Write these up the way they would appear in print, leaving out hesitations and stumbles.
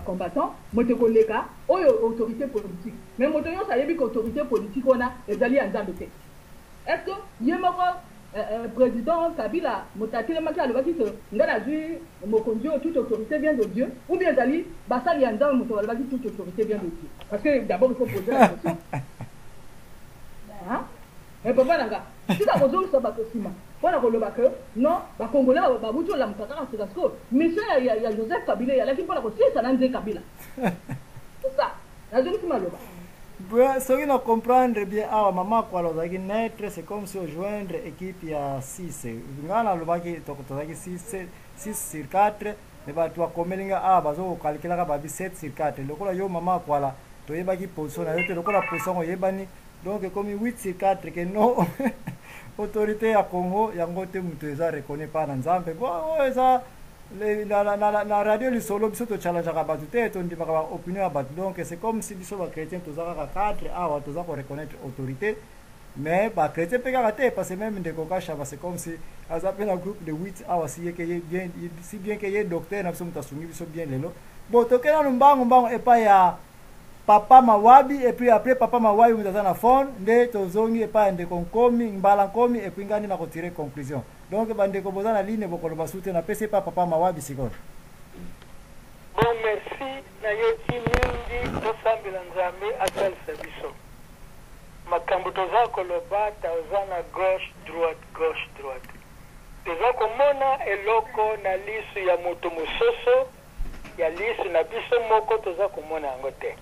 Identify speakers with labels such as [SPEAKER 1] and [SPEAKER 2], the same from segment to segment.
[SPEAKER 1] combattant, motokoleka, autorité politique. Mais motoyon ça y est autorité politique on a les alliés en Zambie. Est-ce que yemoko président Kabila motatile maki le baki que ngana vu mokonjo toute autorité vient de Dieu ou bien zali basali en Zambie moto le baki toute autorité vient de Dieu. Parce que d'abord il faut poser la question. Hein? Mais papa nanga, si ça kozolo ça bakosima. Voilà que le bac non, bah Congolais bah vous la mutaka c'est parce que monsieur il y a Joseph Kabila il y a l'équipe pour la Russie ça n'a Kabila. C'est ça. La jeune fille maloba.
[SPEAKER 2] Bon, ce qui nous comprendre bien ah maman quoi alors zaki naître c'est comme si on joindre équipe il y a 6. Ngana le bac tokotaki 6 sur 4 mais bah toi komelinga ah bazo calculer ka ba 7 sur 4. Lokola yo maman quoi là to yebaki position na yo lokola position yebani donc comme 8 sur 4 que non autorité à Congo yango te mutu eza reconnaît pas na Nzambe bon ça la radio li solo biso to challenge ka batu te to ndima ka opinion ya batu donc c'est comme si biso ba chrétien to zaka ka 4 awa to zaka reconnaître autorité mais ba chrétien pe ka te parce même ndeko ka shaba c'est comme si azape na groupe de 8 awa si que bien si bien que ye docteur na biso mutasungi biso bien lelo bon to kena mbango et pas ya Papa Mawabi et puis après Papa Mawabi mutaza na fond nde tozongi et pas ndeko nkomi mbala nkomi et puis ngani na ko tirer conclusion donc bandeko boza na ligne bokolo basute na pese pas Papa Mawabi sikoro.
[SPEAKER 3] Bon merci na yoti mingi tosambela nzambe atal service makambo toza koloba tazana gauche droite toza komona eloko na lisu ya moto mososo ya lisu na biso moko toza komona yango te.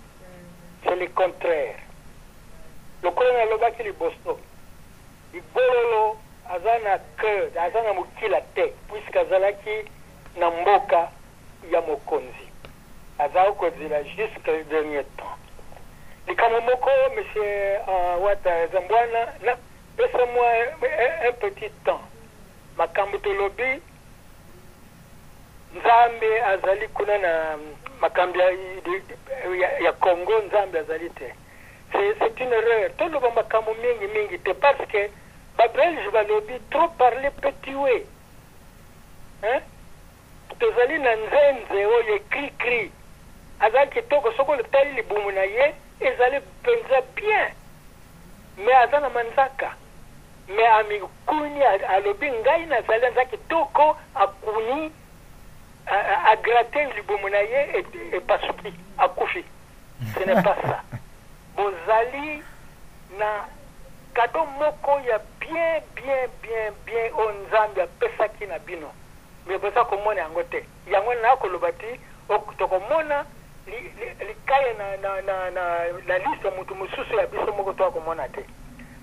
[SPEAKER 3] C'est le contraire. Le colonel Lobaki Libosto, il bololo, azana cœur, azana mukila te, puisque azalaki namboka yamokonzi. Azao kozila jusqu'au dernier temps. Les kamomoko, monsieur Wata Zambwana, laissez-moi un petit temps. Makambuto lobi, Nzambe azali kuna na makambi ya Congo Nzambe azali te. C'est une erreur. Tout le monde makambo mingi te parce que ba Belge balobi trop parler petit. Hein? Tozali na nzenze oyo cri. Azali kitoko soko le tali libumu na ye ezali penza bien. Mais azana manzaka. Mais ami kuni alobi ngai na zali nzaki kitoko akuni à gratter le bomonaye et pas soupi, à koufi. Ce n'est pas ça. Bozali na kado moko ya bien onzambi ya pesa ki na bino. Mais boza komona yangote. Yango na kolobati okotomona li kaya na liste mutu mususu ya biso moko to komona te.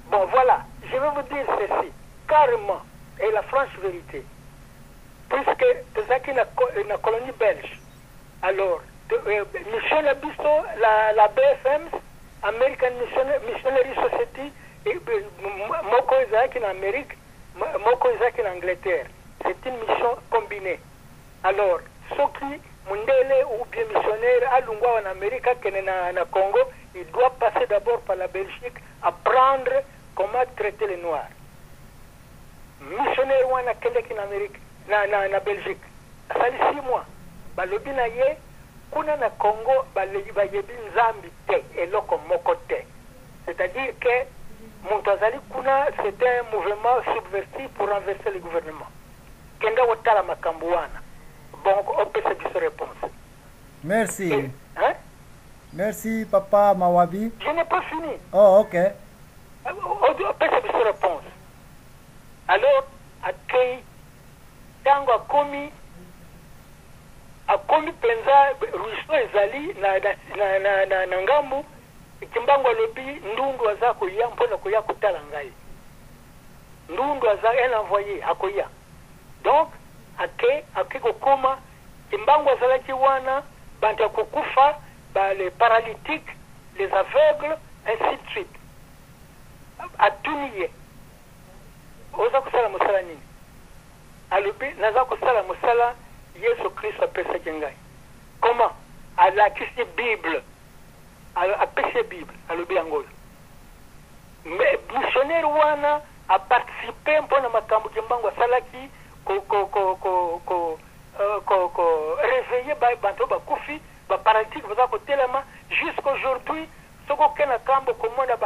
[SPEAKER 3] Bon voilà, je vais vous dire ceci carrément et la franche vérité. Puisque c'est la colonie belge. Alors, mission la biso, la BFM, American Missionary Society, moko ezaki en Amérique, moko ezaki en Angleterre. C'est une mission combinée. Alors, ceux qui mundele ou bien missionnaire alungwa en Amérique, na Congo, il doit passer d'abord par la Belgique, apprendre comment traiter les Noirs. Missionnaire ou en Québec en Amérique. Na Belgique. Sali 6 mois. Balobi na ye kuna na Congo bayebi nzambi te eloko moko te. C'est-à-dire que Montazali kuna c'était un mouvement subversif pour renverser le gouvernement. Kenda wotala makambo wana. Bon, on peut se réponse.
[SPEAKER 2] Merci.
[SPEAKER 3] Hein?
[SPEAKER 2] Merci Papa Mawabi.
[SPEAKER 3] Je n'ai pas fini.
[SPEAKER 2] Oh, OK.
[SPEAKER 3] On peut se réponse. Alors, accueil tango akomi penza ruisseau ezali na ngambu kimbango alobi ndundu aza koya mpona koya kotala ngai ndundu aza un envoyé akoya donc ake kokoma kimbango azalaki wana bantu kokufa les paralytiques les aveugles ainsi de suite atuniye oza kusala mosala nini alobi naza kosala mosala Yesu Christ apesaki ngai. Comment? Alakisi Bible. Apesi Bible. Alobi yango. Mais missionnaire wana a participé mpona makambo kimbango asalaki réveiller banto bakufi baparalytique baza kotelema jusqu'aujourd'hui soko kena kambo komona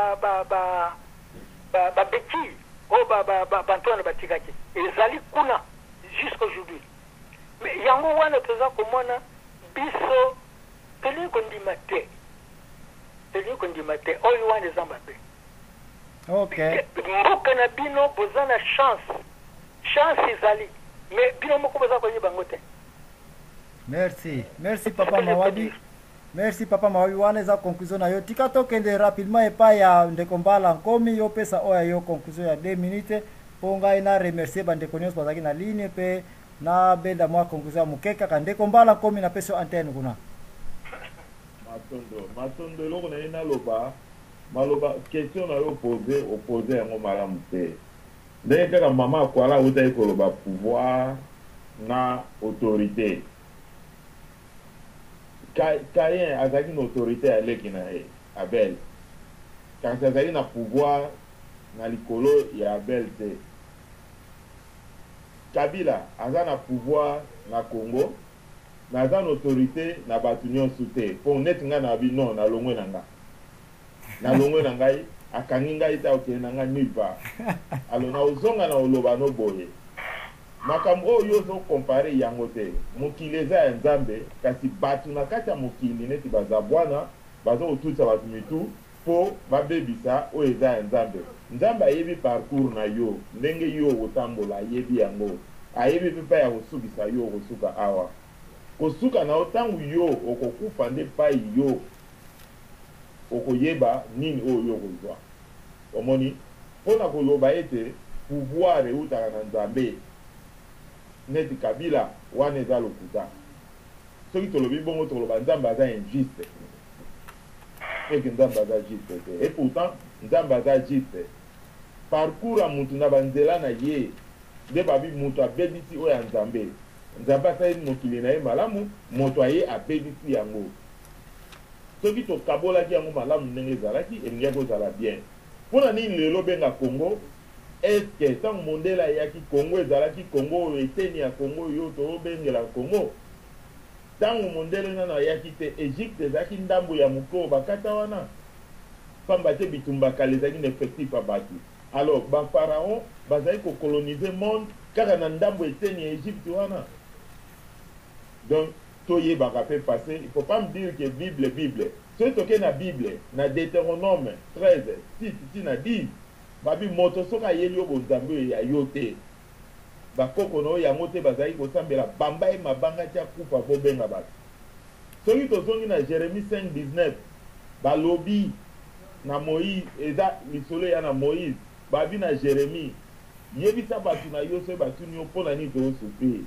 [SPEAKER 3] babeki oyo banto wana batikaki ezali kuna jusqu'aujourd'hui. Mais yango wana toza komona biso tolingi kondima te oyo wana eza mabe.
[SPEAKER 2] Okay.
[SPEAKER 3] Mboka na bino boza na chance ezali mais bino moko boza koyeba yango te.
[SPEAKER 2] Merci papa Mawabi. Merci papa Mawabi, wana eza conclusion na yo. Tika tokende rapidement epai ya ndeko Mbala Nkomi yo pesa oya yo conclusion ya 2 minutes po ngai na remercier bandeko nyonso bazaki na ligne pe na benda mwa conclusion ya mukeka ka ndeko Mbala Nkomi na peso antenne kuna.
[SPEAKER 4] Matondo loko na ina maloba question na yo opposé yango malamu te. Ndenge kaka mama akwala utai koloba pouvoir na autorité. Kayen azaki na autorité aleki na ye Abel. Kasi azaki na pouvoir na likolo ya Abel te. Kabila aza na pouvoir na Congo, na aza na autorité na batu nyonso te. Po neti nga na bi non na longwe na nga. Na longwe na ngai akangi ngai ta okende na nga nulle part. Alors na ozonga na oloba no boye. Makambo oyo zo compare yango te. Mokili eza ya Nzambe kasi batu na kati ya mokili neti baza bwana bazo otutsa batu mitu po babebisa oyo eza ya Nzambe. Nzambe ayebi parcours na yo ndenge yo otambola ayebi yango. Ayebi pepa ya kosukisa yo kosuka awa. Kosuka na otangu yo okokufa nde pai yo okoyeba nini oyo yo kozwa. Omoni pona koloba ete pouvoir eutaka na Nzambe neti Kabila wana eza lokuta. Soki tolobi bongo toloba Nzambe aza injuste. Eke Nzambe aza juste te. Et pourtant Nzambe aza juste. Parcours a mutu na banzela na ye nde babi mutu abebisi oyo ya Nzambe. Nzambe asali mokili na ye malamu, moto aye abebisi yango. Soki tokabolaki yango malamu ndenge ezalaki elingi kozala bien. Mpona nini lelo benga Congo? Est-ce que tant mondela yaki Congo ezalaki Congo eteni ya Congo yo to bengela Congo? Tango mondele nana yaki te Egypte ezalaki ndambo ya moko bakata wana. Pamba te bitumba kale ezalaki na effectif pa batu. Alors ba pharaon bazali ko coloniser monde kaka na ndambo eteni ya Egypte wana. Donc toye baka pe passer, il faut pas me dire que Bible. C'est ce que na Bible, na Deutéronome 13, 6 na 10. Babi moto soka yeli yo bonzambe ya yote. Bakoko no ya mote bazali ko sambela bamba e mabanga tia kufa bo benga bat. Soki to zongi na Jérémie 5:19. Balobi na Moïse eza lisolo ya na Moïse. Babi na Jérémie. Yebisa batu na yo so batu nyo pona ni to souffrir.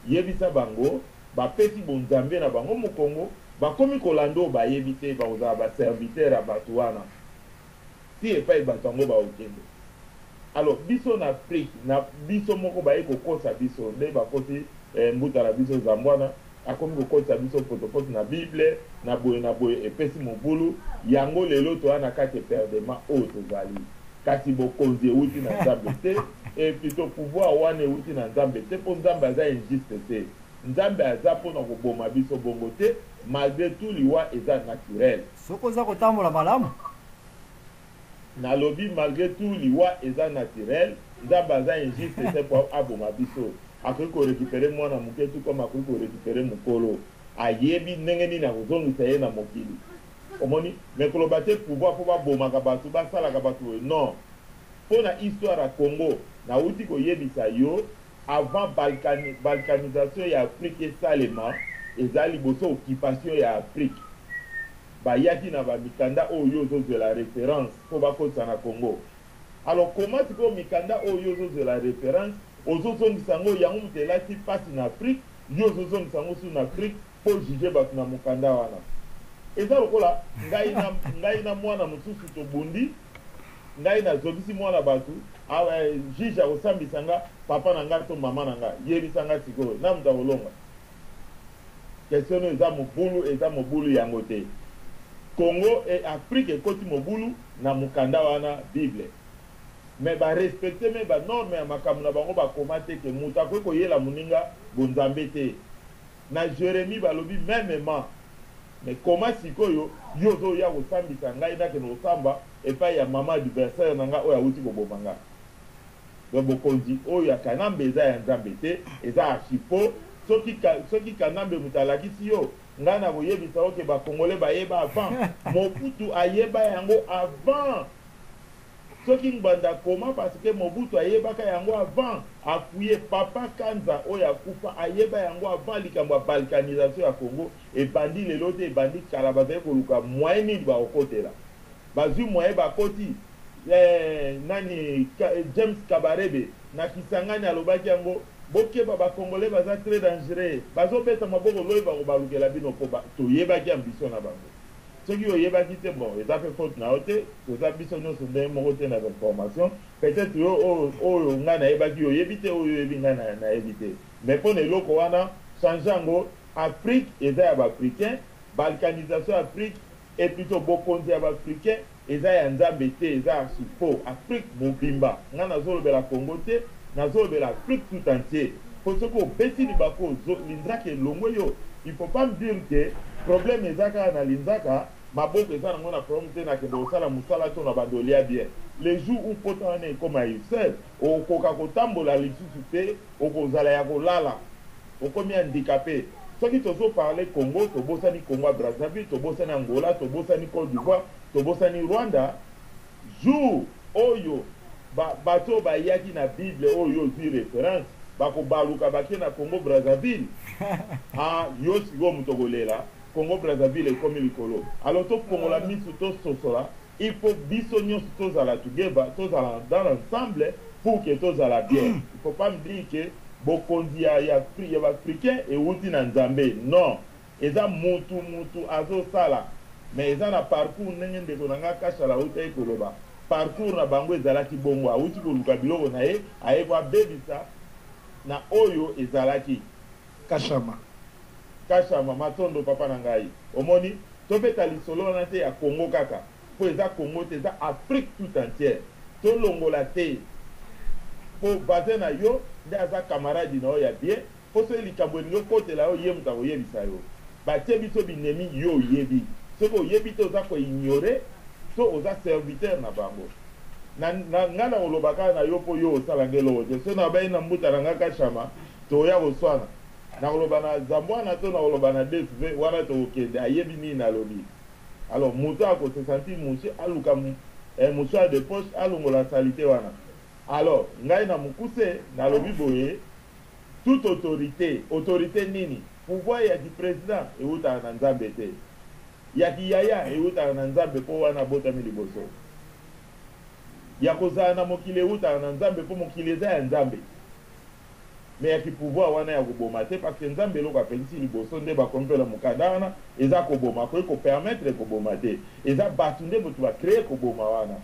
[SPEAKER 4] Yebisa bango bapesi bonzambe na bango mu Congo bakomi kolando ba yebite ba oza ba serviteur a batu wana. Si e pa batango ba okende. Alors biso na Afrique na biso moko ba eko kosa biso nde ba kosi mbuta la biso zambwana akomi ko kosa biso protocole na Bible na boye epesi mobulu yango lelo to ana kate perdement o to zali kasi bokonzi uti na Nzambe te et plutôt pouvoir wane uti na Nzambe te po Nzambe aza injuste te. Nzambe aza pona koboma biso bongo te malgré tout liwa eza naturel.
[SPEAKER 2] Soko za kotambola malamu.
[SPEAKER 4] Na lobby malgré tout liwa eza naturel, Nzambe aza injuste te po aboma biso. Akoki ko récupérer mwana muke tout comme akoki ko récupérer mukolo. Ayebi ndenge nini akozongisa ye na mokili. Omoni mais koloba te pouvoir po babomaka bato basalaka bato non. Pona histoire ya Congo na uti koyebisa yo avant balkanisation ya Afrique esalema ezali boso occupation ya Afrique. Bayaki na ba mikanda oyo zo la référence pour bakotsa na Congo. Alors comment tu peux mikanda oyo zo la référence ozozo sango yango mutelati passe na Afrique yo zozo sango sur Afrique pour juger batu na mukanda wana. Eza lokola ngai na mwana mususu to bundi ngai na zobisi mwana batu juge osambisanga papa na nga to mama na nga yebisanga sikoyo na muta olonga question eza mobulu yango te. Congo et Afrique ekoti mobulu na mukanda wana Bible. Mais ba respecter mais ba norme ya makambo na bango ba komate ke muta ko yela muninga bonzambe te. Na Jérémie balobi mêmement. Mais comment sikoyo yo zo ya kosambisa ngai na ke no samba et pas ya mama adversaire nanga oya uti ko bomanga. Donc bokonzi oya kanambe eza ya nzambe te eza archipo soki kanambe mutalaki si yo ngana boyebisa oke ba congolais bayeba avant Mobutu ayeba yango avant soki ngbanda koma parce que Mobutu ayebaka yango avant afuye papa Kanza oya kufa ayeba yango avant likambo ya balkanisation ya Congo ebandi lelo te ebandi kala bazali koluka moyen nini bakokotela bazwi moyen bakoti nani James Kabarebe na Kisangani alobaki yango bokeba ba congolais baza très dangereux bazobeta maboko loyi bakobalukela bino po toyebaki ambition na bango soki oyebaki te bon eza pe faute na yo te toza biso nyonso ndenge moko te na information peut-être oyo ngai nayebaki oyebi te oyo oyebi ngai nayebi te mais mpo na eloko wana change yango Afrique eza ya baafricain balkanisation ya Afrique et plutôt bokonzi ya baafricain eza ya nzambe te eza archi faux. Afrique mobimba ngai nazolobela Congo te nazolobela Afrique tout entier po soki obeti libako linzaka elongo yo il faut pas me dire que problème ezaka na linzaka maboko eza nango na problème te nakende kosala mosala to na badolia bien les jours où pota wana ekoma usel okoka kotambola lisusu te okozala ya kolala okomi handicapé soki tozoparle Congo tobosani Congo ya Brazzaville tobosani Angola tobosani Côte d'Ivoire tobosani Rwanda jour oyo bato bayaki na Bible oyo ozwi référence bakobaluka bake na Congo Brazzaville yo sikoyo moto kolela Congo Brazzaville ekomi likolo alors tofongola miso tososola il faut biso nyonso tozala together tozala dans l'ensemble pour que tozala bien il faut pas me dire que bokonzi ya baafricain euti na nzambe non eza mutu azosala mais eza na parcours ndenge ndeko na nga kashala uta ekoloba parcours na bango ezalaki bongo auti koluka biloko na ye ayeba bebisa na oyo ezalaki kashama matondo papa na ngai omoni tobeta lisolo wana te ya Congo kaka po eza Congo te eza Afrique tout entière tolongola te po baze na yo nde aza camarade na oyo ya bien po so likambo elingi okotela yo ye moto akoyebisa yo batie biso binemi yo oyebi soki oyebi te oza koignore to oza serviteur na bango nga na kolobaka na yo po yo osala ngeloko te so na bai na mbuta na nga kashama toya koswana na koloba na zambwana to na koloba na DSV wana tokokende ayebi nini nalobi alors moto akose sentir mosu aluka mosuare de poche alongola salite wana alors ngai na mokuse nalobi boye toute autorité nini pouvoir ya président eutaka na nzambe te ya kiyaya eutaka na nzambe mpo wana botami liboso ya kozala na mokili eutaka na nzambe mpo mokili eza ya nzambe mais ya kipouvoir wana ya koboma te parce que nzambe eloko apekisi liboso nde bakompela mokanda wana eza koboma akoki kopermettre koboma te eza bato nde moto bacreye koboma wana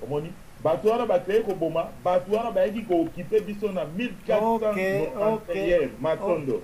[SPEAKER 4] omoni bato wana bacreye koboma bato wana bayaki kookipe biso na 1431 matondo.